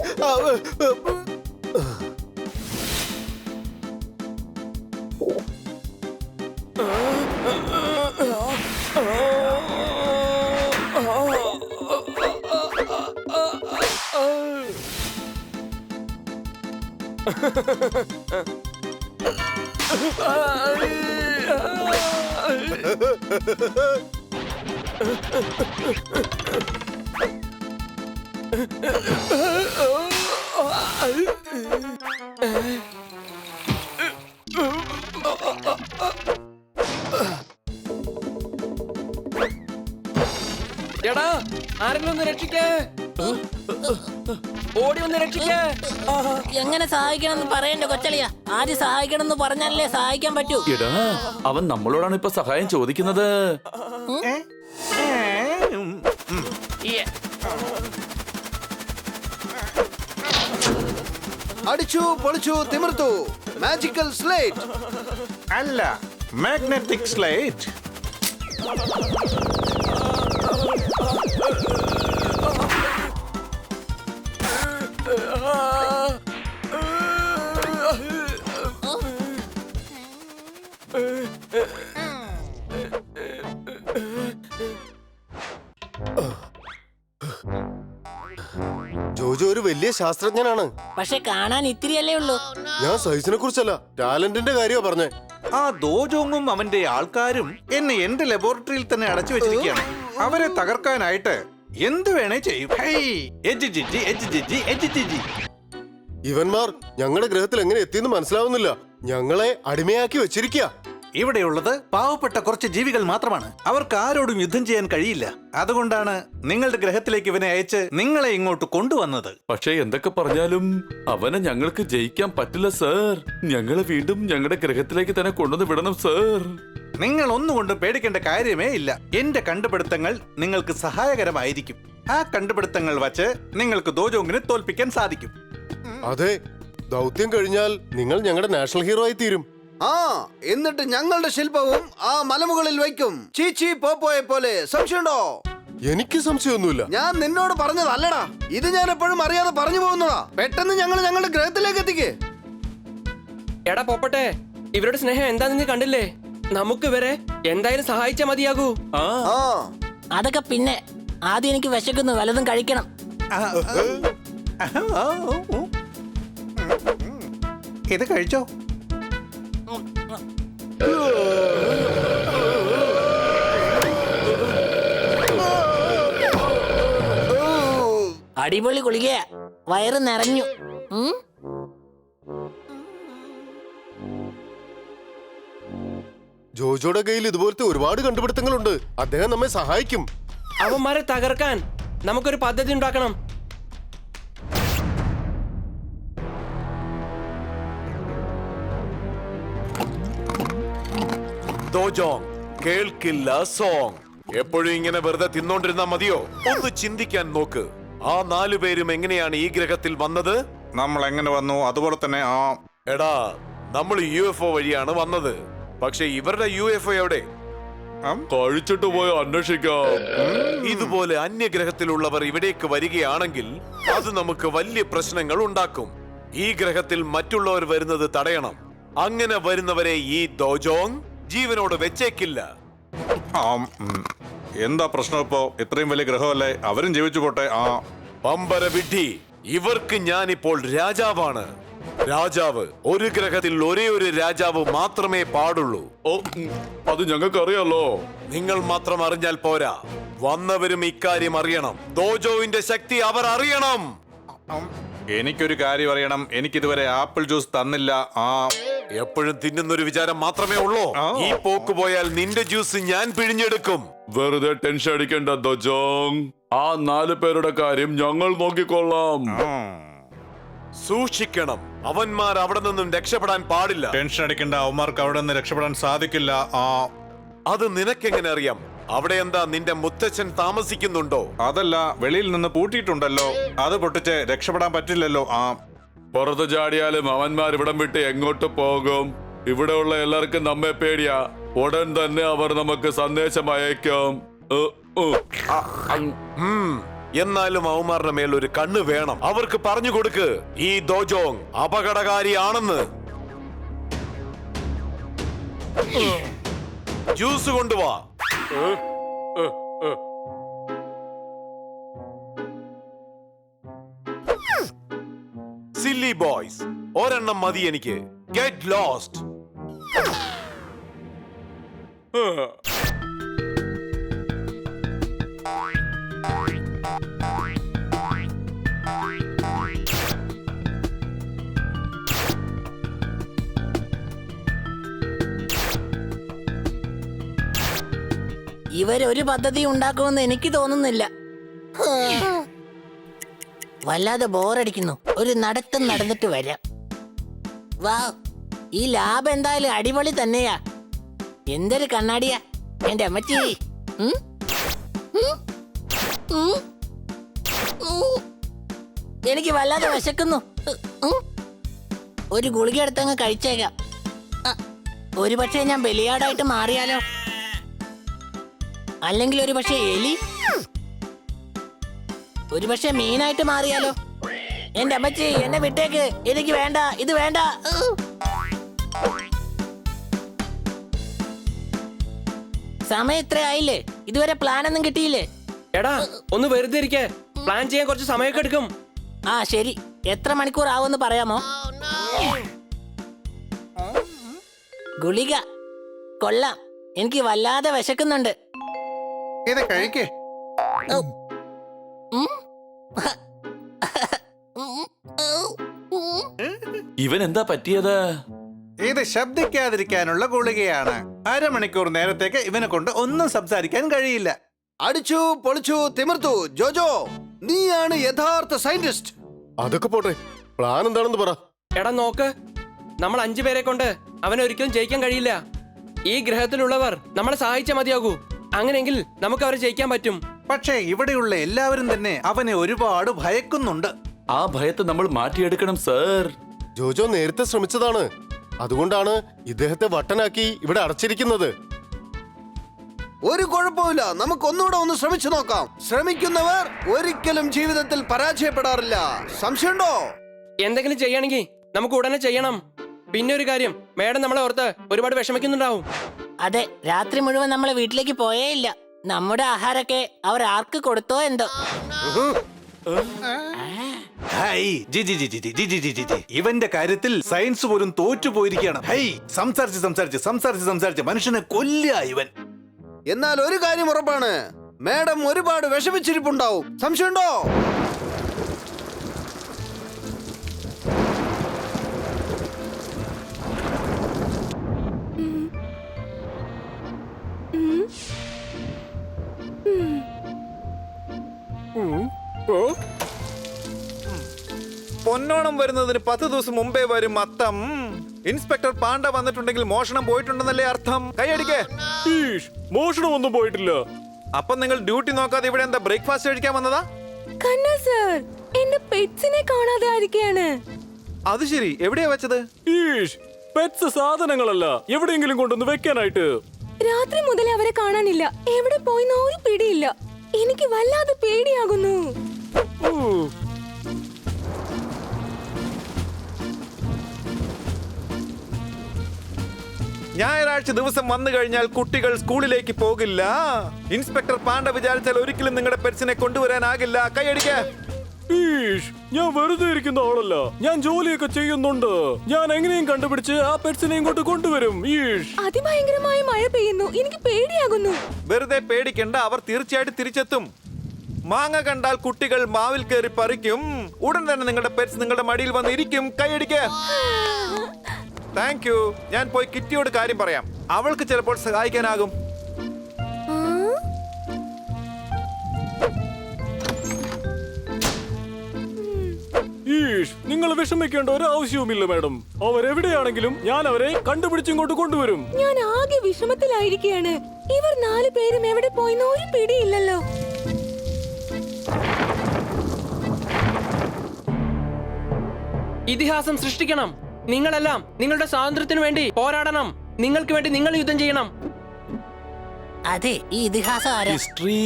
എടാ ആരെങ്കിലും ഒന്ന് രക്ഷിക്കേ, ഓടി ഒന്ന് രക്ഷിക്കേ. എങ്ങനെ സഹായിക്കണമെന്ന് പറയണ്ടേ കൊച്ചളിയ? ആദ്യം സഹായിക്കണമെന്ന് പറഞ്ഞാലേ സഹായിക്കാൻ പറ്റൂ. എടാ അവൻ നമ്മളോടാണ് ഇപ്പൊ സഹായം ചോദിക്കുന്നത്. അടിച്ചു പൊളിച്ചു തിമിർത്തു. മാജിക്കൽ സ്ലേറ്റ് അല്ല, മാഗ്നറ്റിക് സ്ലേറ്റ്. ജോജോ ഒരു വലിയ ശാസ്ത്രജ്ഞനാണ്. പക്ഷെ കാണാൻ ഇത്തിരിയല്ലേ ഉള്ളൂ. ഞാൻ സൈസിനെ കുറിച്ചല്ല, ടാലന്റിന്റെ കാര്യമാ പറഞ്ഞേ. ആ ദോജോങ്ങും അവന്റെ ആൾക്കാരും എന്നെ എന്റെ ലബോറട്ടറിയിൽ തന്നെ അടച്ചു വെച്ചിരിക്കുകയാണ്. അവരെ തകർക്കാനായിട്ട് എന്ത് വേണേ ചെയ്യും. ഇവന്മാർ ഞങ്ങളുടെ ഗ്രഹത്തിൽ എങ്ങനെ എത്തിയെന്ന് മനസ്സിലാവുന്നില്ല. ഞങ്ങളെ അടിമയാക്കി വെച്ചിരിക്കുക. ഇവിടെയുള്ളത് പാവപ്പെട്ട കുറച്ച് ജീവികൾ മാത്രമാണ്. അവർക്ക് ആരോടും യുദ്ധം ചെയ്യാൻ കഴിയില്ല. അതുകൊണ്ടാണ് നിങ്ങളുടെ ഗ്രഹത്തിലേക്ക് ഇവനെ അയച്ച് നിങ്ങളെ ഇങ്ങോട്ട് കൊണ്ടുവന്നത്. പക്ഷെ എന്തൊക്കെ പറഞ്ഞാലും അവനെ ഞങ്ങൾക്ക് ജയിക്കാൻ പറ്റില്ല സർ. ഞങ്ങളെ വീണ്ടും ഞങ്ങളുടെ ഗ്രഹത്തിലേക്ക് തന്നെ കൊണ്ടുവന്ന് വിടണം സർ. നിങ്ങൾ ഒന്നുകൊണ്ട് പേടിക്കേണ്ട കാര്യമേ ഇല്ല. എന്റെ കണ്ടുപിടുത്തങ്ങൾ നിങ്ങൾക്ക് സഹായകരമായിരിക്കും. ആ കണ്ടുപിടുത്തങ്ങൾ വച്ച് നിങ്ങൾക്ക് ദോജോങ്ങിനെ തോൽപ്പിക്കാൻ സാധിക്കും. അതെ, ദൗത്യം കഴിഞ്ഞാൽ നിങ്ങൾ ഞങ്ങളുടെ നാഷണൽ ഹീറോ ആയി തീരും. ആ എന്നിട്ട് ഞങ്ങളുടെ ശില്പവും ആ മലമുകളിൽ വയ്ക്കും, ചീച്ചി പോപ്പോയെ പോലെ. സംശയമുണ്ടോ? എനിക്ക് സംശയമൊന്നുമില്ല. ഞാൻ നിന്നോട് പറഞ്ഞതല്ലടാ, ഇത് ഞാൻ എപ്പോഴും അറിയാതെ പറഞ്ഞു പോകുന്നതാ. പെട്ടെന്ന് ഞങ്ങളുടെ ഗ്രഹത്തിലേക്ക് എത്തിക്കേ. എടാ പോപ്പട്ടെ, ഇവരുടെ സ്നേഹം എന്താന്ന് നീ കണ്ടില്ലേ? നമുക്ക് ഇവരെ എന്തായാലും സഹായിച്ചാ മതിയാകൂ. ആ അതൊക്കെ പിന്നെ. ആദ്യം എനിക്ക് വിശക്കുന്നു, വല്ലതും കഴിക്കണം. ഇത് കഴിച്ചോ? അടിപൊളി ഗുളികയാ, വയറ് നിറഞ്ഞു. ജോജോയുടെ കയ്യിൽ ഇതുപോലത്തെ ഒരുപാട് കണ്ടുപിടുത്തങ്ങളുണ്ട്. അദ്ദേഹം നമ്മെ സഹായിക്കും. അവന്മാരെ തകർക്കാൻ നമുക്കൊരു പദ്ധതി ഉണ്ടാക്കണം. ദോജോങ് കേൾക്കില്ല സോങ്. എപ്പോഴും ഇങ്ങനെ വെറുതെ തിന്നോണ്ടിരുന്നാ മതിയോ? ഒന്ന് ചിന്തിക്കാൻ നോക്ക്. ആ 4 പേരും എങ്ങനെയാണ് ഈ ഗ്രഹത്തിൽ വന്നത്? നമ്മൾ എങ്ങനെ വന്നു അതുപോലെ തന്നെ എടാ, നമ്മൾ UFO വഴിയാണ് വന്നത്. പക്ഷെ ഇവരുടെ UFO എവിടെ? കഴിച്ചിട്ട് പോയി അന്വേഷിക്കാം. ഇതുപോലെ അന്യഗ്രഹത്തിലുള്ളവർ ഇവിടേക്ക് വരികയാണെങ്കിൽ അത് നമുക്ക് വലിയ പ്രശ്നങ്ങൾ ഉണ്ടാക്കും. ഈ ഗ്രഹത്തിൽ മറ്റുള്ളവർ വരുന്നത് തടയണം. അങ്ങനെ വരുന്നവരെ ഈ ദോജോങ് ജീവനോട് വെച്ചേക്കില്ല. എന്താ പ്രശ്നം ഇപ്പോ? ഇത്രയും വലിയ ഗ്രഹമല്ലേ, അവരും ജീവിച്ചു പോട്ടെ. പമ്പര വിഡ്ഢി, ഇവർക്ക് ഞാനിപ്പോൾ രാജാവാണ്. രാജാവ് ഒരു ഗ്രഹത്തിൽ ഒരേ ഒരു രാജാവ് മാത്രമേ പാടുള്ളൂ. അത് ഞങ്ങൾക്ക് അറിയാലോ. നിങ്ങൾ മാത്രം അറിഞ്ഞാൽ പോരാ, വന്നവരും ഇക്കാര്യം അറിയണം. ദോജോവിന്റെ ശക്തി അവർ അറിയണം. എനിക്കൊരു കാര്യം അറിയണം. എനിക്കിതുവരെ ആപ്പിൾ ജ്യൂസ് തന്നില്ല. എപ്പോഴും തിന്നുന്നൊരു വിചാരം മാത്രമേ ഉള്ളൂ. ഈ പോക്ക് പോയാൽ നിന്റെ ജ്യൂസ് ഞാൻ പിഴിഞ്ഞെടുക്കും. വെറുതെ ടെൻഷൻ അടിക്കേണ്ട ദോജോങ്. ആ 4 പേരുടെ കാര്യം ഞങ്ങൾ നോക്കിക്കൊള്ളാം. സൂക്ഷിക്കണം, അവന്മാർ അവിടെ നിന്നും രക്ഷപ്പെടാൻ പാടില്ല. ടെൻഷൻ അടിക്കേണ്ട, അവന്മാർക്ക് അവിടെ നിന്ന് രക്ഷപ്പെടാൻ സാധിക്കില്ല. അത് നിനക്കെങ്ങനെ അറിയാം? അവിടെ എന്താ നിന്റെ മുത്തച്ഛൻ താമസിക്കുന്നുണ്ടോ? അതല്ല, വെളിയിൽ നിന്ന് പൂട്ടിയിട്ടുണ്ടല്ലോ. അത് പൊട്ടിച്ച് രക്ഷപ്പെടാൻ പറ്റില്ലല്ലോ. പുറത്ത് ചാടിയാലും അവന്മാർ ഇവിടം വിട്ട് എങ്ങോട്ട് പോകും? ഇവിടെയുള്ള എല്ലാവർക്കും നമ്മെ പേടിയാ. ഉടൻ തന്നെ അവർ നമുക്ക് സന്ദേശം അയക്കും. എന്നാലും അവന്മാരുടെ മേൽ ഒരു കണ്ണ് വേണം. അവർക്ക് പറഞ്ഞു കൊടുക്ക് ഈ ദോജോങ് അപകടകാരിയാണെന്ന്. ജ്യൂസ് കൊണ്ടുവാ. സില്ലി ബോയ്സ്, ഒരെണ്ണം മതി എനിക്ക്. Get lost. ഇവരൊരു പദ്ധതി ഉണ്ടാക്കുമെന്ന് എനിക്ക് തോന്നുന്നില്ല. വല്ലാതെ ബോറടിക്കുന്നു. ഒരു നടത്തം നടന്നിട്ട് വരാം. വാ, ഈ ലാബ് എന്തായാലും അടിപൊളി തന്നെയാ. എന്തൊരു കണ്ണാടിയാ എന്റെ അമ്മച്ചി. എനിക്ക് വല്ലാതെ വിശക്കുന്നു. ഒരു ഗുളിക എടുത്തങ്ങ് കഴിച്ചേക്കാം. ഒരു പക്ഷേ ഞാൻ ബലിയാടായിട്ട് മാറിയാലോ? അല്ലെങ്കിൽ ഒരു പക്ഷേ എലി, ഒരു പക്ഷേ മീനായിട്ട് മാറിയാലോ? എന്റെ അമ്മച്ചി, എന്നെ വിട്ടേക്ക്. എനിക്ക് വേണ്ട, ഇത് വേണ്ട. സമയം ഇത്ര ആയില്ലേ? ഇതുവരെ പ്ലാൻ ഒന്നും കിട്ടിയില്ലേ? എടാ, ഒന്ന് വെറുതെ ഇരിക്കേ. പ്ലാൻ ചെയ്യാൻ കുറച്ച് സമയമൊക്കെ എടുക്കും. ആ ശരി, എത്ര മണിക്കൂർ ആവുമെന്ന് പറയാമോ? ഗുളിക കൊള്ളാം. എനിക്ക് വല്ലാതെ വിശക്കുന്നുണ്ട്. ഇത് കഴിക്കേ. ഇവൻ എന്താ പറ്റിയത്? ഇത് ശബ്ദിക്കാതിരിക്കാനുള്ള ഗുളികയാണ്. അരമണിക്കൂർ നേരത്തേക്ക് ഇവനെ കൊണ്ട് ഒന്നും സംസാരിക്കാൻ കഴിയില്ല. അടിച്ചു പൊളിച്ചു തിമിർത്തു. ജോജോ, നീയാണ് യഥാർത്ഥ സയന്റിസ്റ്റ്. അതൊക്കെ പോട്ടെ, പ്ലാൻ എന്താണെന്ന് പറ. എടാ നോക്ക്, നമ്മൾ 5 പേരെ കൊണ്ട് അവനെ ഒരിക്കലും ജയിക്കാൻ കഴിയില്ല. ഈ ഗ്രഹത്തിലുള്ളവർ നമ്മളെ സഹായിച്ചാൽ മതിയാകൂ. അങ്ങനെയെങ്കിൽ നമുക്ക് അവരെ ജയിക്കാൻ പറ്റും. പക്ഷേ ഇവിടെയുള്ള എല്ലാവരും തന്നെ അവനെ ഒരുപാട് ഭയക്കുന്നുണ്ട്. ആ ഭയത്തെ നമ്മൾ മാറ്റിയെടുക്കണം സർ. ജോജോ നേരത്തെ ശ്രമിച്ചതാണ്. അതുകൊണ്ടാണ് ഇദ്ദേഹത്തെ വട്ടനാക്കി ഇവിടെ അടച്ചിരിക്കുന്നത്. ഒരു കുഴപ്പമില്ല, നമുക്ക് ഒന്നുകൂടെ ഒന്ന് ശ്രമിച്ചു നോക്കാം. ശ്രമിക്കുന്നവർ ഒരിക്കലും ജീവിതത്തിൽ പരാജയപ്പെടാറില്ല. സംശയമുണ്ടോ? എന്തെങ്കിലും ചെയ്യണമെങ്കിൽ നമുക്ക് ഉടനെ ചെയ്യണം. പിന്നെ ഒരു കാര്യം, മേഡം നമ്മളെ ഓർത്ത് ഒരുപാട് വിഷമിക്കുന്നുണ്ടാവും. അതെ, രാത്രി മുഴുവൻ നമ്മളെ വീട്ടിലേക്ക് പോയേ ഇല്ല. നമ്മുടെ ആഹാരമൊക്കെ അവർ ആർക്ക് കൊടുത്തോ എന്തോ. High, G G G G G G G G G G. ഇവന്റെ കാര്യത്തിൽ സയൻസ് പോലും തോറ്റുപോയിരിക്കുകയാണ്. ഹൈ, സംസാരിച്ച് സംസാരിച്ച് സംസാരിച്ച് സംസാരിച്ച് മനുഷ്യനെ കൊല്ലുക ഇവൻ. എന്നാൽ ഒരു കാര്യം ഉറപ്പാണ്, മാഡം ഒരുപാട് വിഷമിച്ചിരിപ്പുണ്ടാവും. സംശയമുണ്ടോ? പൊന്നോണം വരുന്നതിന് 10 ദിവസം മുമ്പേ വരും അത്തം. ഇൻസ്പെക്ടർ പാണ്ഡ വന്നിട്ടുണ്ടെങ്കിൽ മോഷണം പോയിട്ടുണ്ടെന്നല്ലേ അർത്ഥം? കൈയടിക്കേ. മോഷണമൊന്നും പോയിട്ടില്ല. അപ്പൊ നിങ്ങൾ ഡ്യൂട്ടി നോക്കാതെ ഇവിടെ എന്താ ബ്രേക്ക്ഫാസ്റ്റ് കഴിക്കാൻ വന്നതാ? കണ്ണ സർ, എന്റെ പെറ്റ്സിനെ കാണാതെ ആയിരിക്കാണ്. അത് ശരി, എവിടെയാ വെച്ചത്? പെറ്റ്സ് സാധനങ്ങളല്ല, എവിടെയെങ്കിലും കൊണ്ടൊന്ന് വെക്കാനായിട്ട്. രാത്രി മുതൽ അവരെ കാണാനില്ല. എവിടെ പോയിന്ന് ഒരു പിടിയില്ല. എനിക്ക് വല്ലാതെ പേടിയാകുന്നു. ഞായറാഴ്ച ദിവസം വന്നു കഴിഞ്ഞാൽ കുട്ടികൾ സ്കൂളിലേക്ക് പോകില്ല. ഇൻസ്പെക്ടർ പാണ്ഡ വിചാരിച്ചാൽ ഒരിക്കലും നിങ്ങളുടെ പെറ്റ്സിനെ കൊണ്ടുവരാനാകില്ല. കൈയടിക്ക. ഞാൻ വെറുതെ ഇരിക്കുന്ന ആളല്ല, ഞാൻ ജോലിയൊക്കെ ചെയ്യുന്നുണ്ട്. ഞാൻ എങ്ങനെയും കണ്ടുപിടിച്ച് ആ പെറ്റ്സിനെ ഇങ്ങോട്ട് കൊണ്ടുവരും. അതിഭയങ്കരമായ മഴ പെയ്യുന്നു. എനിക്ക് പേടിയാകുന്നു. വെറുതെ പേടിക്കണ്ട, അവർ തീർച്ചയായിട്ടും തിരിച്ചെത്തും. മാങ്ങ കണ്ടാൽ കുട്ടികൾ മാവിൽ കയറി പറിക്കും. ഉടൻ തന്നെ നിങ്ങളുടെ പെറ്റ്സ് നിങ്ങളുടെ മടിയിൽ വന്ന് ഇരിക്കും. കൈയടിക്ക. Thank you. ഞാൻ പോയി കിറ്റിയോട് കാര്യം പറയാം. അവൾക്ക് ചിലപ്പോൾ സഹായിക്കാനാകും. നിങ്ങൾ വിഷമിക്കേണ്ട ഒരു ആവശ്യവുമില്ല മാഡം. അവരെവിടെയാണെങ്കിലും ഞാൻ അവരെ കണ്ടുപിടിച്ചിങ്ങോട്ട് കൊണ്ടുവരും. ഞാൻ ആകെ വിഷമത്തിലായിരിക്കുകയാണ്. ഇവർ 4 പേരും എവിടെ പോയിന്ന് ഒരു പിടിയില്ലല്ലോ. ഇതിഹാസം സൃഷ്ടിക്കണം. നിങ്ങളെല്ലാം നിങ്ങളുടെ സ്വാതന്ത്ര്യത്തിനു വേണ്ടി പോരാടണം. നിങ്ങൾക്ക് വേണ്ടി നിങ്ങൾ യുദ്ധം ചെയ്യണം. അതെ, ഈ ഇതിഹാസം ആരാ? ഹിസ്റ്ററി.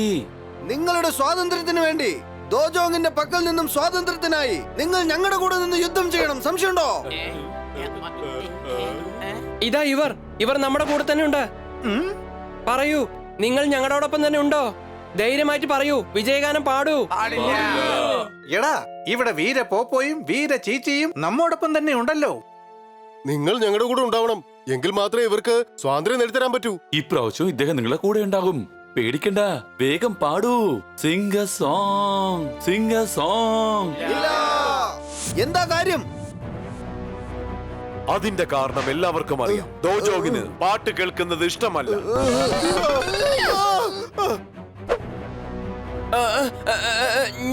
നിങ്ങളുടെ സ്വാതന്ത്ര്യത്തിന് വേണ്ടി ദോജോങ്ങിന്റെ പക്കൽ നിന്നും സ്വാതന്ത്ര്യത്തിനായി നിങ്ങൾ ഞങ്ങളുടെ കൂടെ നിന്ന് യുദ്ധം ചെയ്യണം. സംശയമുണ്ടോ? ഇതാ ഇവർ നമ്മുടെ കൂടെ തന്നെ ഉണ്ട്. പറയൂ, നിങ്ങൾ ഞങ്ങളോടൊപ്പം തന്നെ ഉണ്ടോ? ധൈര്യമായിട്ട് പറയൂ, വിജയഗാനം പാടൂ. എടാ, ഇവിടെ വീര പോപ്പോയും വീര ചീച്ചിയും നമ്മോടൊപ്പം തന്നെ ഉണ്ടല്ലോ. നിങ്ങൾ ഞങ്ങളുടെ കൂടെ ഉണ്ടാവണം. എങ്കിൽ മാത്രമേ ഇവർക്ക് സ്വാതന്ത്ര്യം നേടിത്തരാൻ പറ്റൂ. ഇപ്രാവശ്യം ഇദ്ദേഹം നിങ്ങളെ കൂടെ ഉണ്ടാകും. പേടിക്കണ്ട, വേഗം പാടൂ. Sing a song, sing a song. ഇല്ല. എന്താ കാര്യം? അതിന്റെ കാരണം എല്ലാവർക്കും അറിയാം. ദോജോങ്ങിന് പാട്ട് കേൾക്കുന്നത് ഇഷ്ടമല്ല.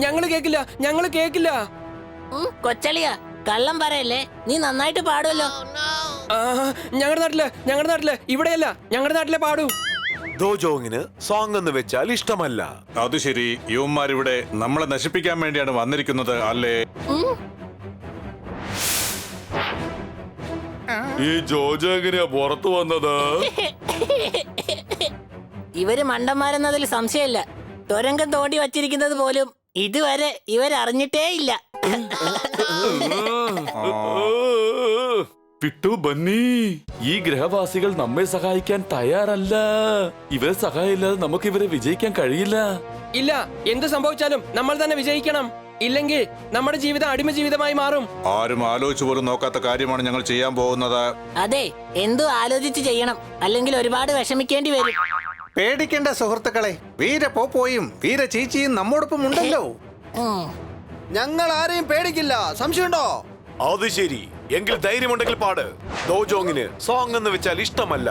ഞങ്ങള് കേക്കില്ല. കൊച്ചളിയ, കള്ളം പറയല്ലേ, നീ നന്നായിട്ട് പാടുമല്ലോ. ഞങ്ങളുടെ നാട്ടില് ഇവിടെയല്ല, ഞങ്ങളുടെ നാട്ടിലെ പാടൂ. ദോജോങ്ങിന് സോങ് എന്ന് വെച്ചാൽ ഇഷ്ടമല്ല. അത് ശരി, യുവന്മാരിവിടെ നമ്മളെ നശിപ്പിക്കാൻ വേണ്ടിയാണ് വന്നിരിക്കുന്നത് അല്ലേ? ഈ ജോജോ എങ്ങനെയാ പുറത്തു വന്നത്? ഇവര് മണ്ടന്മാരെന്നതിൽ സംശയമില്ല. തുരങ്കം തോണ്ടി വച്ചിരിക്കുന്നത് പോലും ഇതുവരെ ഇവരറിഞ്ഞിട്ടേ ഇല്ല. പിട്ടു ബന്നി, ഈ ഗ്രഹവാസികൾ നമ്മെ സഹായിക്കാൻ തയ്യാറല്ല. ഇവരെ സഹായമില്ലാതെ നമുക്ക് ഇവരെ വിജയിക്കാൻ കഴിയില്ല. ഇല്ല, എന്ത് സംഭവിച്ചാലും നമ്മൾ തന്നെ വിജയിക്കണം. ഇല്ലെങ്കിൽ നമ്മുടെ ജീവിതം അടിമ ജീവിതമായി മാറും. ആരും ആലോചിച്ചു പോലും നോക്കാത്ത കാര്യമാണ് ഞങ്ങൾ ചെയ്യാൻ പോകുന്നത്. അതെ, എന്തോ ആലോചിച്ച് ചെയ്യണം, അല്ലെങ്കിൽ ഒരുപാട് വിഷമിക്കേണ്ടി വരും. പേടിക്കേണ്ട സുഹൃത്തുക്കളെ, വീര പോപ്പോയും വീര ചീച്ചിയും നമ്മോടൊപ്പം ഉണ്ടല്ലോ. ഞങ്ങൾ ആരെയും പേടിക്കില്ല. സംശയമുണ്ടോ? അത് ശരി, എങ്കിൽ ധൈര്യമുണ്ടെങ്കിൽ പാട്. ദോജോങ്ങിന് സോങ് എന്ന് വെച്ചാൽ ഇഷ്ടമല്ല.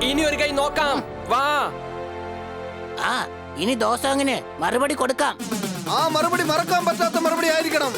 ഇനി ഒരു കൈ നോക്കാം, വാ. ആ, ഇനി ദോസോങ്ങിന് മറുപടി കൊടുക്കാം. ആ മറുപടി മറക്കാൻ പറ്റാത്ത മറുപടി ആയിരിക്കണം.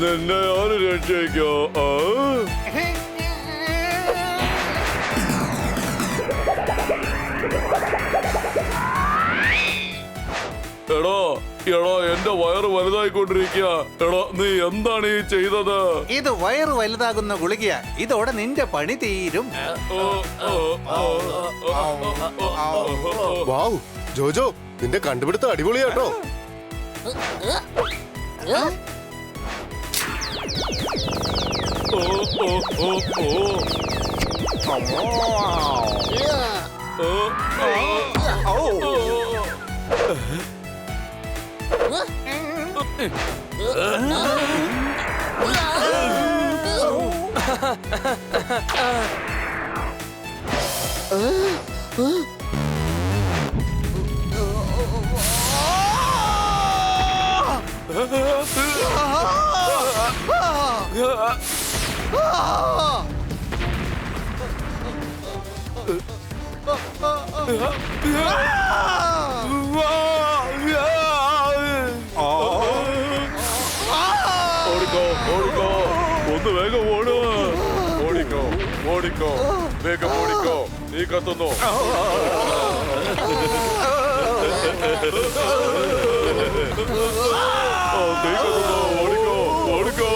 നിന്നെ ആര് രക്ഷിക്കോ? എടോ എടോ എന്റെ വയറ് വലുതായിക്കൊണ്ടിരിക്കുക. എടോ നീ എന്താണ് ഈ ചെയ്തത്? ഇത് വയറ് വലുതാകുന്ന ഗുളികയാ. ഇതോടെ നിന്റെ പണി തീരും. വാവ് ജോജോ, നിന്റെ കണ്ടുപിടുത്തം അടിപൊളിയാട്ടോ. ഓടിക്കോ ഓടിക്കോ, ഒന്ന് വേഗം ഓട്. ഓടിക്കോ ഓടിക്കോ, വേഗം ഓടിക്കോ. നീ കത്തുന്നു. നീ കത്തുന്നു. ഓടിക്കോ ഓടിക്കോ. ഓടിക്കോ.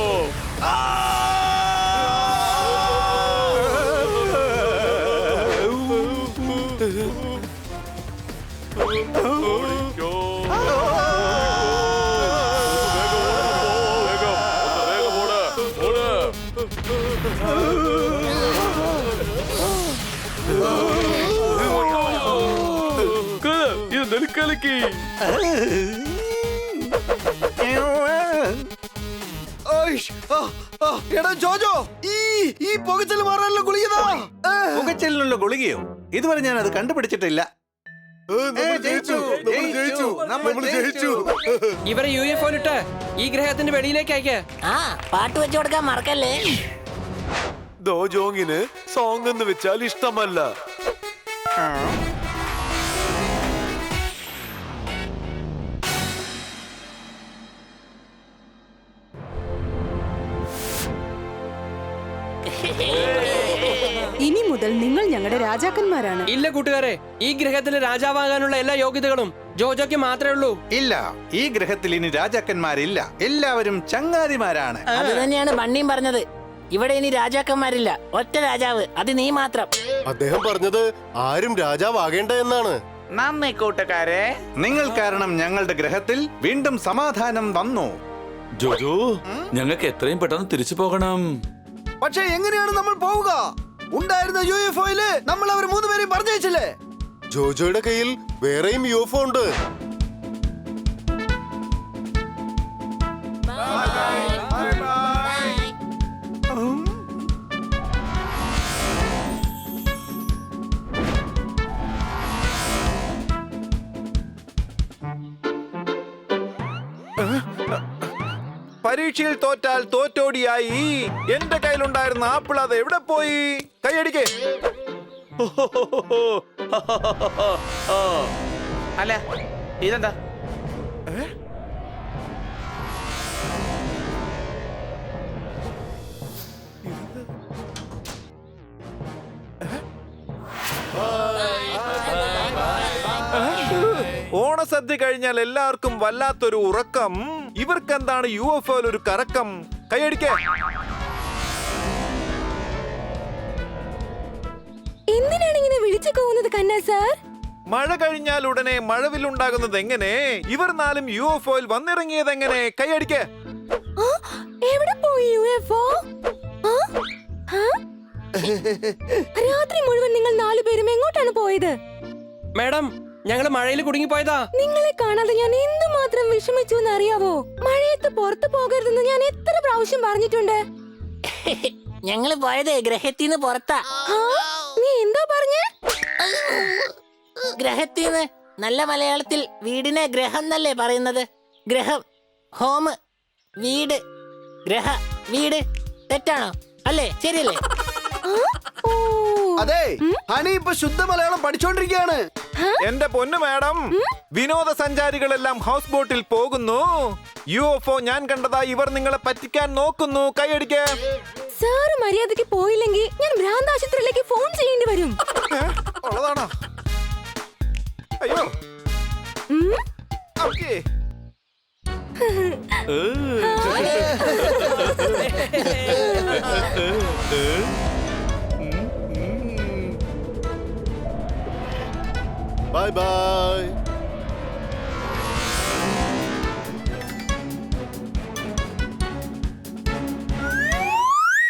ഇത് നെൽക്കലക്കി. എടാ ജോജോ, ഈ പുകച്ചൽ മാറാനുള്ള ഗുളികതാ. പുകച്ചലിനുള്ള ഗുളികയോ? ഇതുവരെ ഞാൻ അത് കണ്ടുപിടിച്ചിട്ടില്ല. ഇവരെ UFO-ലിട്ട് ഈ ഗ്രഹത്തിന്റെ വെളിയിലേക്ക് അയക്ക്. ആ പാട്ട് വെച്ചു കൊടുക്കാൻ മറക്കല്ലേ. ദോജോങ്ങിന് സോങ് എന്ന് വെച്ചാൽ ഇഷ്ടമല്ല. ഇനി മുതൽ നിങ്ങൾ ഞങ്ങളുടെ രാജാക്കന്മാരാണ്. ഇല്ല കൂട്ടുകാരെ, ഈ ഗ്രഹത്തിലെ രാജാവാകാനുള്ള എല്ലാ യോഗ്യതകളും ജോജോയ്ക്ക് മാത്രമേ ഉള്ളൂ. ഇല്ല, ഈ ഗ്രഹത്തിൽ ഇനി രാജാക്കന്മാരില്ല. എല്ലാവരും ചങ്ങാതിമാരാണ്. അത് തന്നെയാണ് ബണ്ണിയും പറഞ്ഞത്. ഇവിടെ ഇനി രാജാക്കന്മാരില്ല, ഒറ്റ രാജാവ്, അത് നീ മാത്രം. അദ്ദേഹം പറഞ്ഞത് ആരും രാജാവാകേണ്ട എന്നാണ്. നന്ദി കൂട്ടുകാരെ. നിങ്ങൾ കാരണം ഞങ്ങളുടെ ഗ്രഹത്തിൽ വീണ്ടും സമാധാനം വന്നു. ജോജോ, ഞങ്ങൾക്ക് എത്രയും പെട്ടെന്ന് തിരിച്ചു പോകണം. പക്ഷെ എങ്ങനെയാണ് നമ്മൾ പോവുക? ഉണ്ടായിരുന്ന UFO-യില് നമ്മൾ അവർ 3 പേരെയും പറഞ്ഞയച്ചില്ലേ? ജോജോയുടെ കയ്യിൽ വേറെയും UFO ഉണ്ട്. പരീക്ഷയിൽ തോറ്റാൽ തോറ്റോടിയായി. എന്റെ കയ്യിലുണ്ടായിരുന്ന ആപ്പിൾ അത് എവിടെ പോയി? കൈയടിക്കേ. അല്ല ഇതെന്താ? ഓണസദ്യ കഴിഞ്ഞാൽ എല്ലാവർക്കും വല്ലാത്തൊരു ഉറക്കം. ഇവർക്കെന്താണ് UFO-യിൽ ഒരു കറക്കം? കൈയടിക്കേ. എന്തിനാണ് ഇങ്ങനെ വിളിച്ചു പോകുന്നത് കണ്ണ സാർ? മഴ കഴിഞ്ഞാൽ ഉടനെ മഴവില്ലുണ്ടാകുന്നത് എങ്ങനെ? ഇവർ 4 UFO-യിൽ വന്നിറങ്ങിയത് എങ്ങനെ? കൈയടിക്കേ. എവിടെ പോയി UFO? രാത്രി മുഴുവൻ നിങ്ങൾ 4 പേരും എങ്ങോട്ടാണ് പോയത്? മാഡം, ഞങ്ങള് മഴയിൽ കുടുങ്ങിപ്പോയതാ. നിങ്ങളെ കാണാതെ ഞാൻ എന്തുമാത്രം വിഷമിച്ചു എന്ന് അറിയാവോ? മഴയത്ത് പുറത്തു പോകരുതെന്ന് ഞാൻ എത്ര പ്രാവശ്യം പറഞ്ഞിട്ടുണ്ട്. ഞങ്ങള് പോയത് ഗ്രഹത്തിന്ന് പുറത്താ. നീ എന്താ പറഞ്ഞേ? ഗ്രഹത്തിന്ന് നല്ല മലയാളത്തിൽ വീടിനെ ഗ്രഹം എന്നല്ലേ പറയുന്നത്? ഗ്രഹം, ഹോം, വീട്, ഗ്രഹ, വീട്. തെറ്റാണോ? അല്ലേ? ശരിയല്ലേ? അതെ, ഹണി ഇപ്പൊ ശുദ്ധ മലയാളം പഠിച്ചോണ്ടിരിക്കുകയാണ്. എന്റെ പൊന്നു മാഡം, വിനോദസഞ്ചാരികളെല്ലാം ഹൗസ് ബോട്ടിൽ പോകുന്നു. UFO ഞാൻ കണ്ടതാ. ഇവർ നിങ്ങളെ പറ്റിക്കാൻ നോക്കുന്നു. കൈയടിക്കേ. സാറ് മര്യാദയ്ക്ക് പോയില്ലെങ്കിൽ ഞാൻ ഭ്രാന്താശുപത്രിയിലേക്ക് ഫോൺ ചെയ്യേണ്ടി വരും. ഉള്ളതാണോ? അയ്യോ. ഓക്കേ. Bye bye.